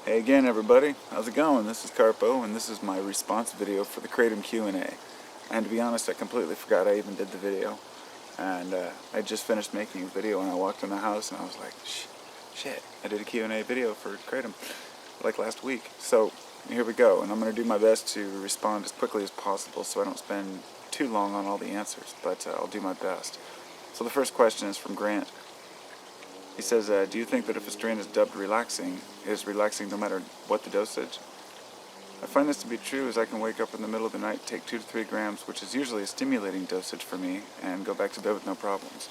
Hey again everybody, how's it going? This is Carpo and this is my response video for the Kratom Q&A. And to be honest, I completely forgot I even did the video. And I just finished making a video and I walked in the house and I was like, shit, I did a Q&A video for Kratom like last week. So here we go, and I'm going to do my best to respond as quickly as possible so I don't spend too long on all the answers, but I'll do my best. So the first question is from Grant. He says, do you think that if a strain is dubbed relaxing, it is relaxing no matter what the dosage? I find this to be true as I can wake up in the middle of the night, take 2 to 3 grams, which is usually a stimulating dosage for me, and go back to bed with no problems.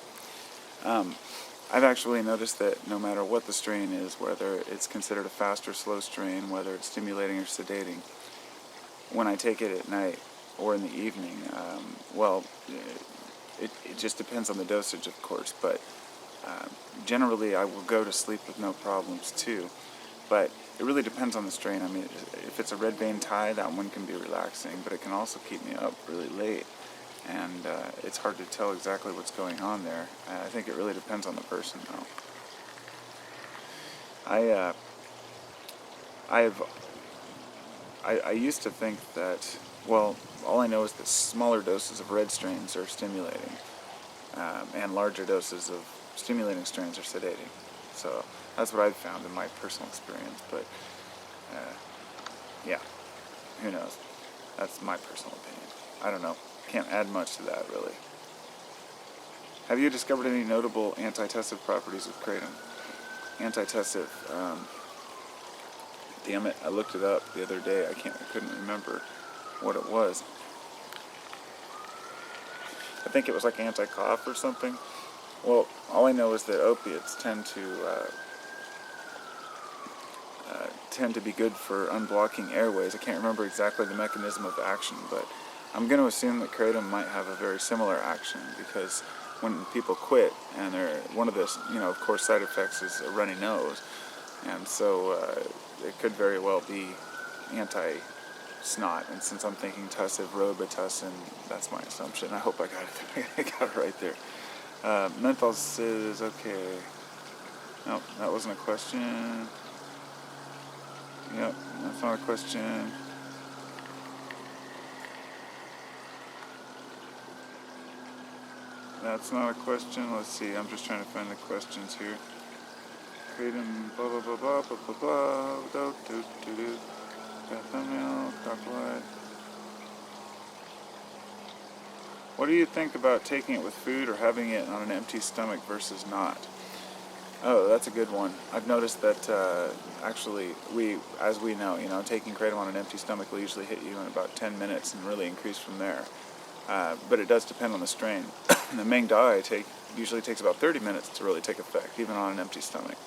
I've actually noticed that no matter what the strain is, whether it's considered a fast or slow strain, whether it's stimulating or sedating, when I take it at night or in the evening, it just depends on the dosage, of course, but generally I will go to sleep with no problems too, but it really depends on the strain. I mean, if it's a red vein Thai, that one can be relaxing, but it can also keep me up really late, and it's hard to tell exactly what's going on there. I think it really depends on the person though. I used to think that, well, all I know is that smaller doses of red strains are stimulating, and larger doses of stimulating strains are sedating. So that's what I've found in my personal experience, but yeah, who knows? That's my personal opinion. I don't know. Can't add much to that, really. Have you discovered any notable antitussive properties of Kratom? Antitussive, damn it, I looked it up the other day. I couldn't remember what it was. I think it was like anti-cough or something. Well, all I know is that opiates tend to be good for unblocking airways. I can't remember exactly the mechanism of action, but I'm going to assume that Kratom might have a very similar action, because when people quit, and one of the, of course, side effects is a runny nose, and so it could very well be anti-snot, and since I'm thinking tussive, Robitussin, that's my assumption. I hope I got it right there. Menthol says, okay. Nope, that wasn't a question. Yep, that's not a question. That's not a question. Let's see, I'm just trying to find the questions here. Kratom, blah blah blah blah blah blah blah, do. Thumbnail, copyright. What do you think about taking it with food or having it on an empty stomach versus not? Oh, that's a good one. I've noticed that actually, as we know, taking Kratom on an empty stomach will usually hit you in about 10 minutes and really increase from there. But it does depend on the strain. The Meng Dai usually takes about 30 minutes to really take effect, even on an empty stomach,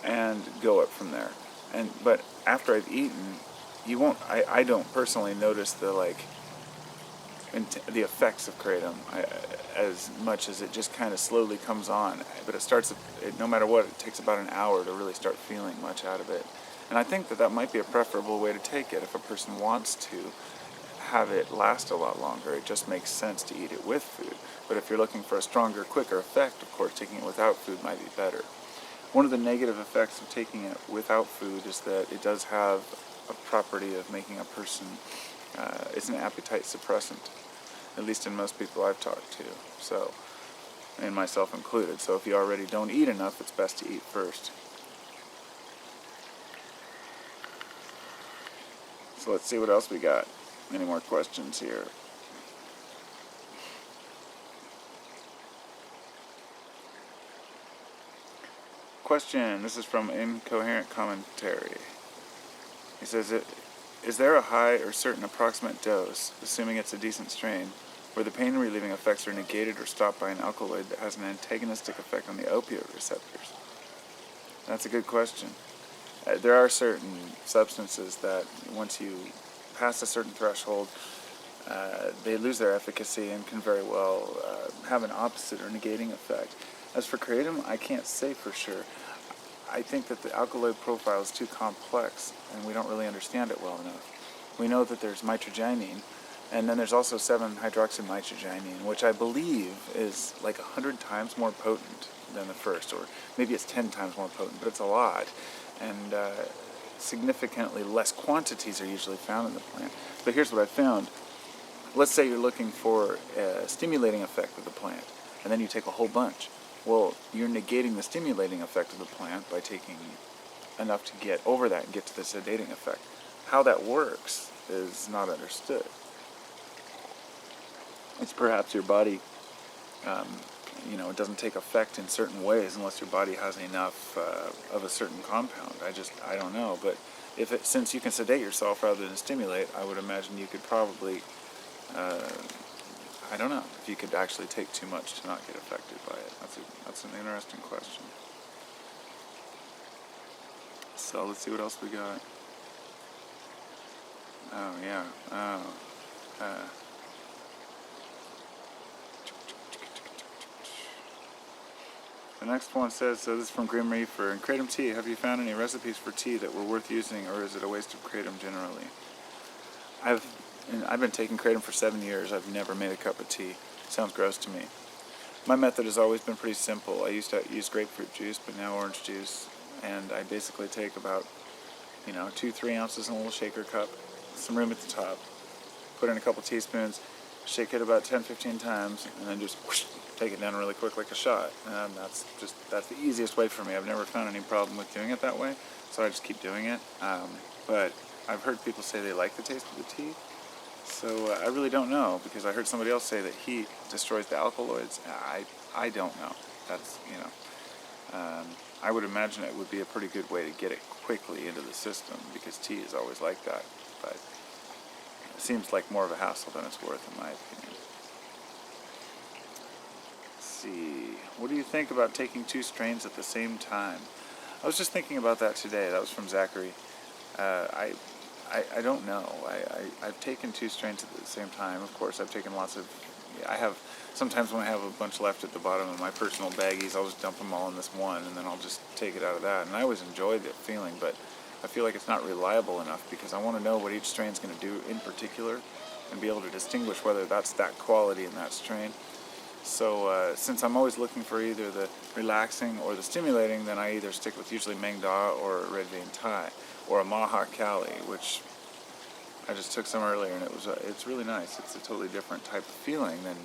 and go up from there. But after I've eaten, you won't. I don't personally notice the effects of Kratom as much as it just kind of slowly comes on. But no matter what, it takes about an hour to really start feeling much out of it. And I think that might be a preferable way to take it if a person wants to have it last a lot longer. It just makes sense to eat it with food. But if you're looking for a stronger, quicker effect, of course, taking it without food might be better. One of the negative effects of taking it without food is that it does have a property of making a person, it's an appetite suppressant, at least in most people I've talked to, so, and myself included. So if you already don't eat enough, it's best to eat first. So let's see what else we got. Any more questions here? Question, this is from Incoherent Commentary. He says, is there a high or certain approximate dose, assuming it's a decent strain, where the pain-relieving effects are negated or stopped by an alkaloid that has an antagonistic effect on the opioid receptors? That's a good question. There are certain substances that once you pass a certain threshold, they lose their efficacy and can very well have an opposite or negating effect. As for Kratom, I can't say for sure. I think that the alkaloid profile is too complex, and we don't really understand it well enough. We know that there's mitragynine, and then there's also 7-hydroxymitragynine, which I believe is like 100 times more potent than the first, or maybe it's 10 times more potent, but it's a lot. and significantly less quantities are usually found in the plant. But here's what I found. Let's say you're looking for a stimulating effect of the plant, and then you take a whole bunch. Well, you're negating the stimulating effect of the plant by taking enough to get over that and get to the sedating effect. How that works is not understood. It's perhaps your body, it doesn't take effect in certain ways unless your body has enough of a certain compound. I don't know. But since you can sedate yourself rather than stimulate, I would imagine you could probably, I don't know, if you could actually take too much to not get affected by it. That's an interesting question. So let's see what else we got. Oh, yeah. The next one says, so this is from Grim Reaper. In Kratom tea, have you found any recipes for tea that were worth using, or is it a waste of Kratom generally? I've been taking Kratom for 7 years. I've never made a cup of tea. Sounds gross to me. My method has always been pretty simple. I used to use grapefruit juice, but now orange juice. And I basically take about, 2-3 ounces in a little shaker cup, some room at the top, put in a couple teaspoons, shake it about 10-15 times, and then just whoosh, take it down really quick like a shot. And that's the easiest way for me. I've never found any problem with doing it that way, so I just keep doing it. But I've heard people say they like the taste of the tea, so I really don't know, because I heard somebody else say that heat destroys the alkaloids. I don't know. That's, I would imagine it would be a pretty good way to get it quickly into the system, because tea is always like that. But it seems like more of a hassle than it's worth, in my opinion. Let's see. What do you think about taking 2 strains at the same time? I was just thinking about that today. That was from Zachary. I don't know. I've taken 2 strains at the same time. Of course, I've taken lots of... Sometimes when I have a bunch left at the bottom of my personal baggies, I'll just dump them all in this one, and then I'll just take it out of that. And I always enjoy the feeling, but I feel like it's not reliable enough, because I want to know what each strain's going to do in particular and be able to distinguish whether that's that quality in that strain. So since I'm always looking for either the relaxing or the stimulating, then I either stick with usually Meng Da or Red Vein Thai or a Maha Kali, which I just took some earlier, and it's really nice. It's a totally different type of feeling than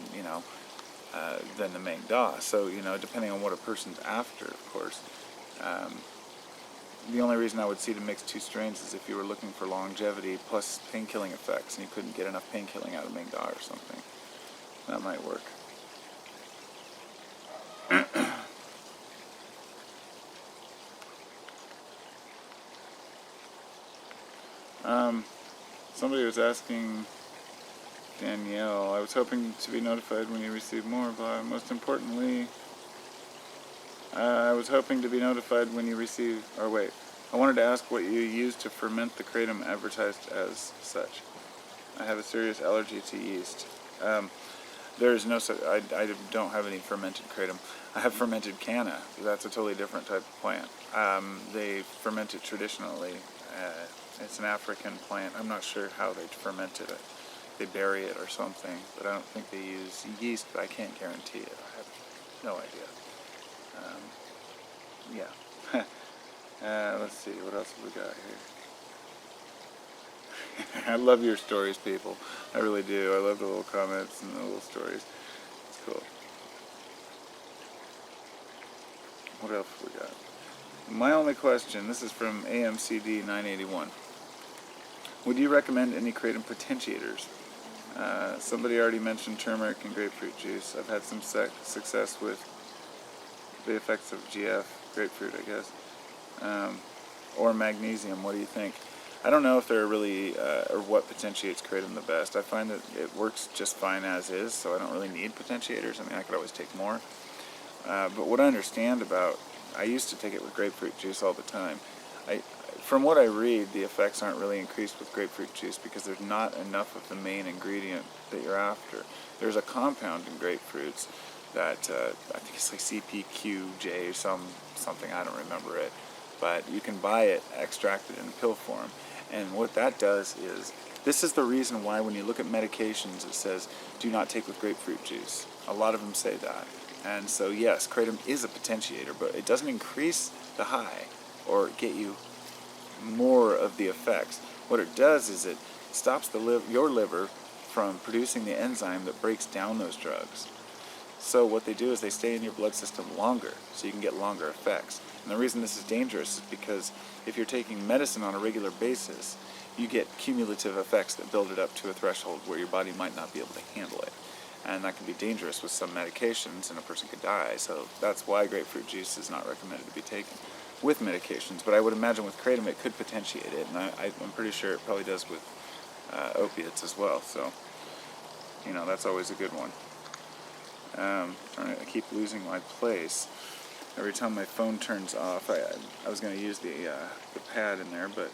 the Meng Da. So, depending on what a person's after, of course. The only reason I would see to mix 2 strains is if you were looking for longevity plus pain-killing effects, and you couldn't get enough pain-killing out of Meng Da or something. That might work. Somebody was asking Danielle, I was hoping to be notified when you receive more, but most importantly, I was hoping to be notified when you receive, I wanted to ask what you use to ferment the Kratom advertised as such. I have a serious allergy to yeast. There is no such, I don't have any fermented Kratom. I have fermented canna. That's a totally different type of plant. They ferment it traditionally. It's an African plant. I'm not sure how they ferment it. They bury it or something, but I don't think they use yeast, but I can't guarantee it. I have no idea. Let's see, what else have we got here? I love your stories, people. I really do. I love the little comments and the little stories. It's cool. What else have we got? My only question, this is from AMCD 981. Would you recommend any Kratom potentiators? Somebody already mentioned turmeric and grapefruit juice. I've had some success with the effects of GF, grapefruit, I guess. Or magnesium. What do you think? I don't know if there are really, or what potentiates Kratom the best. I find that it works just fine as is, so I don't really need potentiators. I mean, I could always take more. But what I understand about, I used to take it with grapefruit juice all the time. From what I read, the effects aren't really increased with grapefruit juice because there's not enough of the main ingredient that you're after. There's a compound in grapefruits that, I think it's like CPQJ or something, I don't remember it. But you can buy it extracted in pill form. And what that does is, this is the reason why when you look at medications it says, do not take with grapefruit juice. A lot of them say that. And so yes, Kratom is a potentiator, but it doesn't increase the high or get you more of the effects. What it does is it stops your liver from producing the enzyme that breaks down those drugs. So what they do is they stay in your blood system longer, so you can get longer effects. And the reason this is dangerous is because if you're taking medicine on a regular basis, you get cumulative effects that build it up to a threshold where your body might not be able to handle it. And that can be dangerous with some medications, and a person could die. So that's why grapefruit juice is not recommended to be taken with medications. But I would imagine with kratom it could potentiate it, and I'm pretty sure it probably does with opiates as well. So, you know, that's always a good one. I keep losing my place. Every time my phone turns off, I was going to use the pad in there, but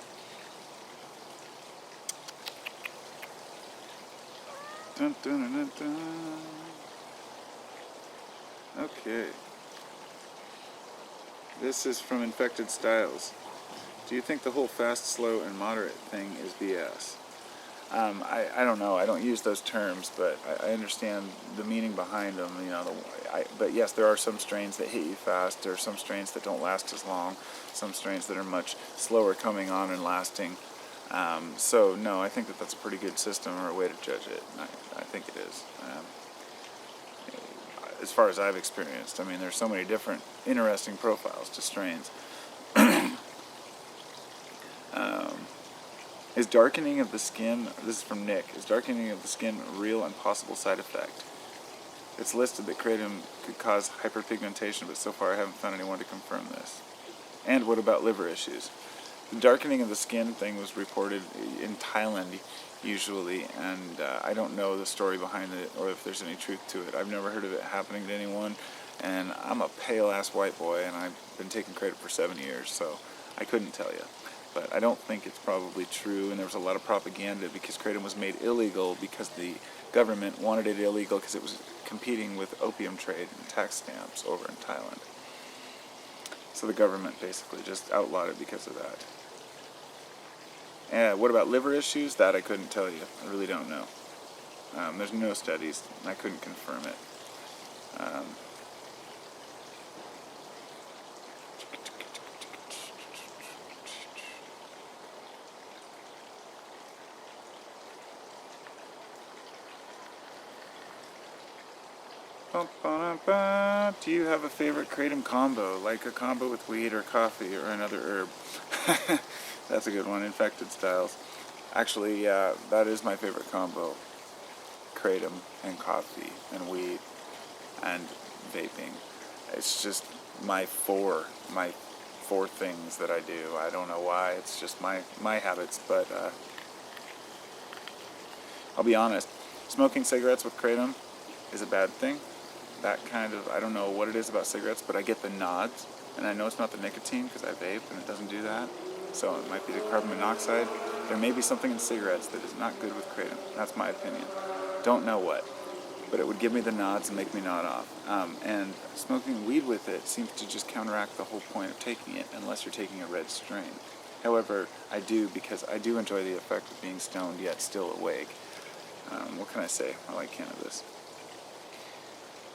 dun, dun, dun, dun, dun. Okay. This is from Infected Styles. Do you think the whole fast, slow, and moderate thing is BS? I don't know. I don't use those terms, but I understand the meaning behind them. You know, but yes, there are some strains that hit you fast. There are some strains that don't last as long. Some strains that are much slower coming on and lasting. So no, I think that that's a pretty good system or a way to judge it. I think it is. As far as I've experienced, I mean, there's so many different interesting profiles to strains. Is darkening of the skin, this is from Nick, is darkening of the skin a real and possible side effect? It's listed that kratom could cause hyperpigmentation, but so far I haven't found anyone to confirm this. And what about liver issues? The darkening of the skin thing was reported in Thailand, usually, and I don't know the story behind it or if there's any truth to it. I've never heard of it happening to anyone, and I'm a pale-ass white boy, and I've been taking kratom for 7 years, so I couldn't tell you. But I don't think it's probably true, and there was a lot of propaganda because kratom was made illegal because the government wanted it illegal because it was competing with opium trade and tax stamps over in Thailand. So the government basically just outlawed it because of that. And what about liver issues? That I couldn't tell you. I really don't know. There's no studies. I couldn't confirm it. Do you have a favorite kratom combo, like a combo with weed or coffee or another herb? That's a good one, Infected Styles. Actually, yeah, that is my favorite combo. Kratom and coffee and weed and vaping. It's just my four things that I do. I don't know why, it's just my habits, but I'll be honest, smoking cigarettes with kratom is a bad thing. That kind of, I don't know what it is about cigarettes, but I get the nods, and I know it's not the nicotine because I vape and it doesn't do that. So it might be the carbon monoxide. There may be something in cigarettes that is not good with kratom. That's my opinion. Don't know what, but it would give me the nods and make me nod off. And smoking weed with it seems to just counteract the whole point of taking it, unless you're taking a red strain. However, I do, because I do enjoy the effect of being stoned yet still awake. What can I say? I like cannabis.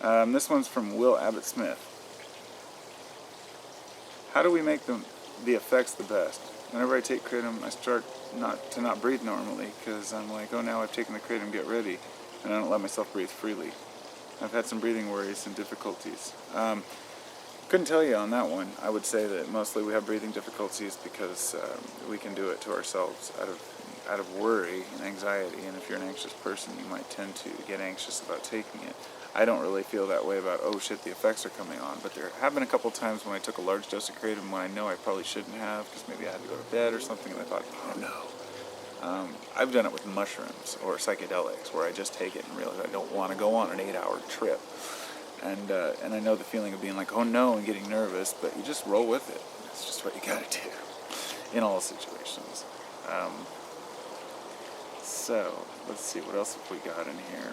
This one's from Will Abbott Smith. How do we make the effects the best? Whenever I take kratom, I start not breathe normally, because I'm like, oh, now I've taken the kratom, get ready, and I don't let myself breathe freely. I've had some breathing worries and difficulties. Couldn't tell you on that one. I would say that mostly we have breathing difficulties because we can do it to ourselves out of worry and anxiety, and if you're an anxious person, you might tend to get anxious about taking it. I don't really feel that way about, oh shit, the effects are coming on, but there have been a couple times when I took a large dose of kratom when I know I probably shouldn't have, because maybe I had to go to bed or something, and I thought, oh no. I've done it with mushrooms or psychedelics, where I just take it and realize I don't want to go on an 8-hour trip. And I know the feeling of being like, oh no, and getting nervous, but you just roll with it. It's just what you gotta do in all situations. So, let's see, what else have we got in here?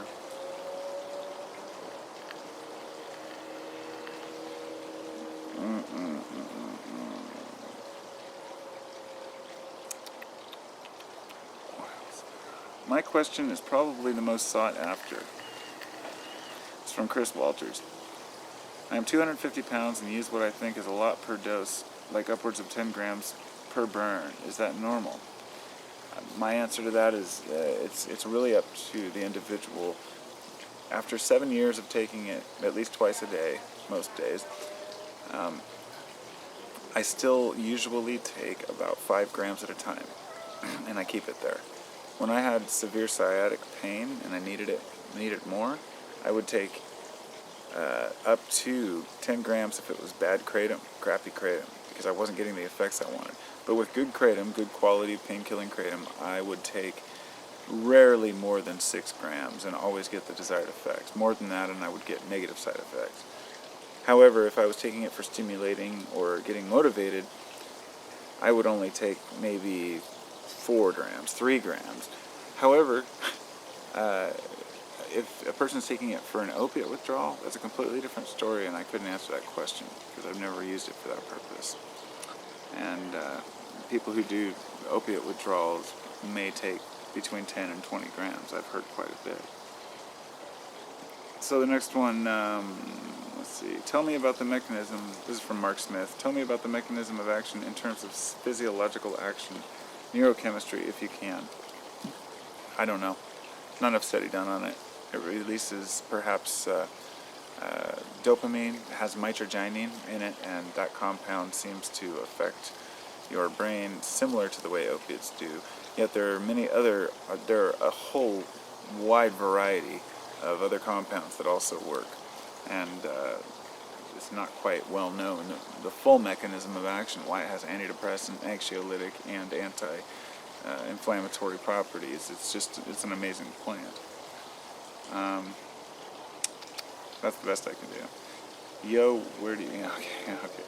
My question is probably the most sought after. It's from Chris Walters. I am 250 pounds and use what I think is a lot per dose, like upwards of 10 grams per burn. Is that normal? My answer to that is it's really up to the individual. After 7 years of taking it at least twice a day, most days, I still usually take about 5 grams at a time, and I keep it there. When I had severe sciatic pain and I needed more, I would take up to 10 grams if it was bad kratom, crappy kratom, because I wasn't getting the effects I wanted. But with good kratom, good quality pain-killing kratom, I would take rarely more than 6 grams and always get the desired effects. More than that and I would get negative side effects. However, if I was taking it for stimulating or getting motivated, I would only take maybe 4 grams, 3 grams. However, if a person's taking it for an opiate withdrawal, that's a completely different story, and I couldn't answer that question because I've never used it for that purpose. And people who do opiate withdrawals may take between 10 and 20 grams. I've heard quite a bit. So the next one, let's see. Tell me about the mechanism. This is from Mark Smith. Tell me about the mechanism of action in terms of physiological action, neurochemistry, if you can. I don't know. Not enough study done on it. It releases perhaps dopamine, has mitragynine in it, and that compound seems to affect your brain similar to the way opiates do. Yet there are a whole wide variety of other compounds that also work, and it's not quite well known the full mechanism of action, why it has antidepressant, anxiolytic, and anti-inflammatory properties. It's an amazing plant. That's the best I can do. Yo, where do you... Okay.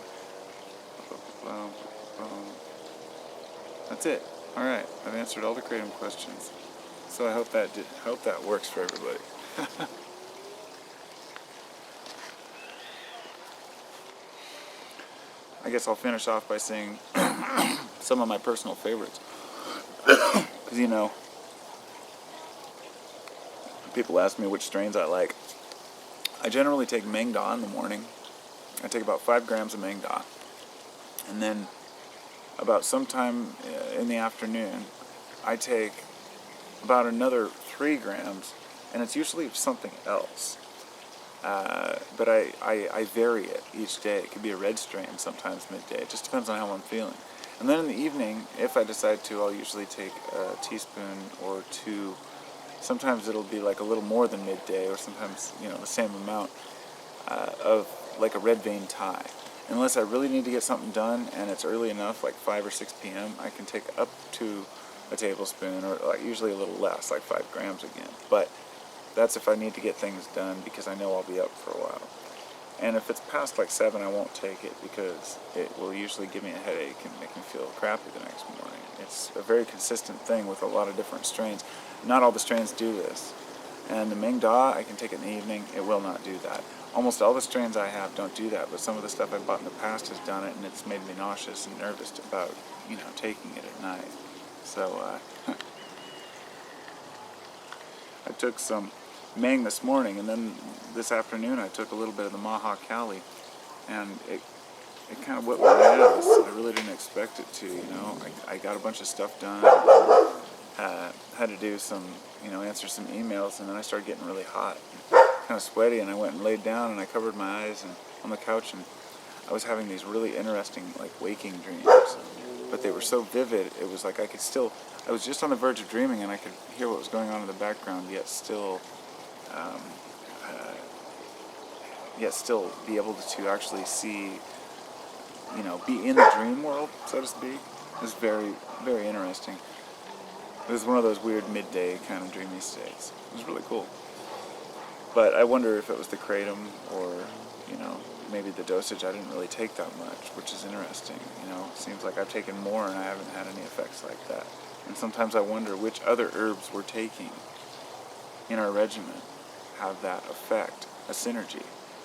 That's it. Alright, I've answered all the kratom questions. So I hope that works for everybody. I guess I'll finish off by saying some of my personal favorites. Because, you know, people ask me which strains I like. I generally take Meng Da in the morning. I take about 5 grams of Meng Da. And then about sometime in the afternoon, I take about another 3 grams, and it's usually something else. But I vary it each day. It could be a red strain sometimes midday. It just depends on how I'm feeling. And then in the evening, if I decide to, I'll usually take a teaspoon or 2. Sometimes it'll be like a little more than midday, or sometimes, you know, the same amount of like a red vein Thai. Unless I really need to get something done and it's early enough, like 5 or 6 p.m., I can take up to a tablespoon, or like usually a little less, like 5 grams again. But that's if I need to get things done, because I know I'll be up for a while. And if it's past like 7, I won't take it, because it will usually give me a headache and make me feel crappy the next morning. It's a very consistent thing with a lot of different strains. Not all the strains do this. And the Meng Da, I can take it in the evening. It will not do that. Almost all the strains I have don't do that, but some of the stuff I bought in the past has done it, and it's made me nauseous and nervous about, you know, taking it at night. So, I took some Meng this morning, and then this afternoon I took a little bit of the Maha Kali, and it kind of whipped my ass. I really didn't expect it to, you know. I got a bunch of stuff done, had to do some, you know, answer some emails, and then I started getting really hot, kind of sweaty, and I went and laid down, and I covered my eyes on the couch, and I was having these really interesting, like, waking dreams, but they were so vivid, it was like I was just on the verge of dreaming, and I could hear what was going on in the background, yet still be able to actually see, you know, be in the dream world, so to speak. It was very, very interesting. It was one of those weird midday kind of dreamy states. It was really cool. But I wonder if it was the kratom, or, you know, maybe the dosage. I didn't really take that much, which is interesting. You know, it seems like I've taken more and I haven't had any effects like that. And sometimes I wonder which other herbs we're taking in our regimen have that effect, a synergy.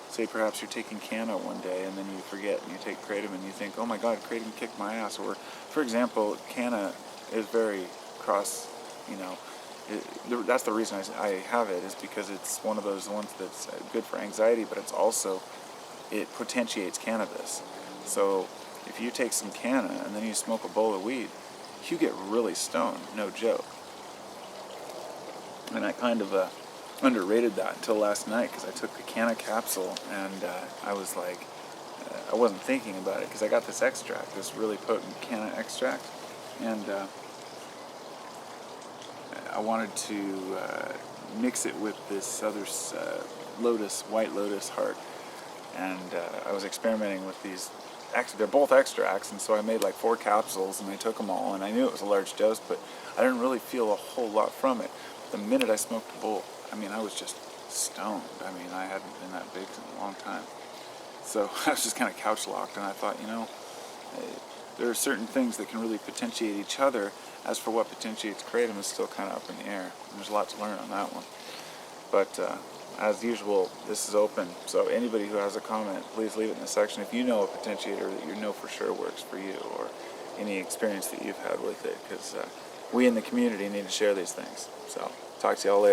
Say perhaps you're taking Canna one day and then you forget and you take Kratom and you think, oh my god, Kratom kicked my ass. Or, for example, Canna is very cross, you know, that's the reason I have it, is because it's one of those ones that's good for anxiety, but it's also, it potentiates cannabis. So if you take some canna and then you smoke a bowl of weed, you get really stoned, no joke. And I kind of underrated that until last night, because I took the canna capsule and I was like, I wasn't thinking about it, because I got this extract, this really potent canna extract, and I wanted to mix it with this other white lotus heart, and I was experimenting with these. They're both extracts, and so I made like 4 capsules, and I took them all, and I knew it was a large dose, but I didn't really feel a whole lot from it. The minute I smoked the bowl, I mean, I was just stoned. I mean, I hadn't been that big in a long time. So I was just kind of couch locked, and I thought, there are certain things that can really potentiate each other. As for what potentiates Kratom is still kind of up in the air. And there's a lot to learn on that one. But as usual, this is open. So anybody who has a comment, please leave it in the section. If you know a potentiator that you know for sure works for you, or any experience that you've had with it, because we in the community need to share these things. So talk to y'all later.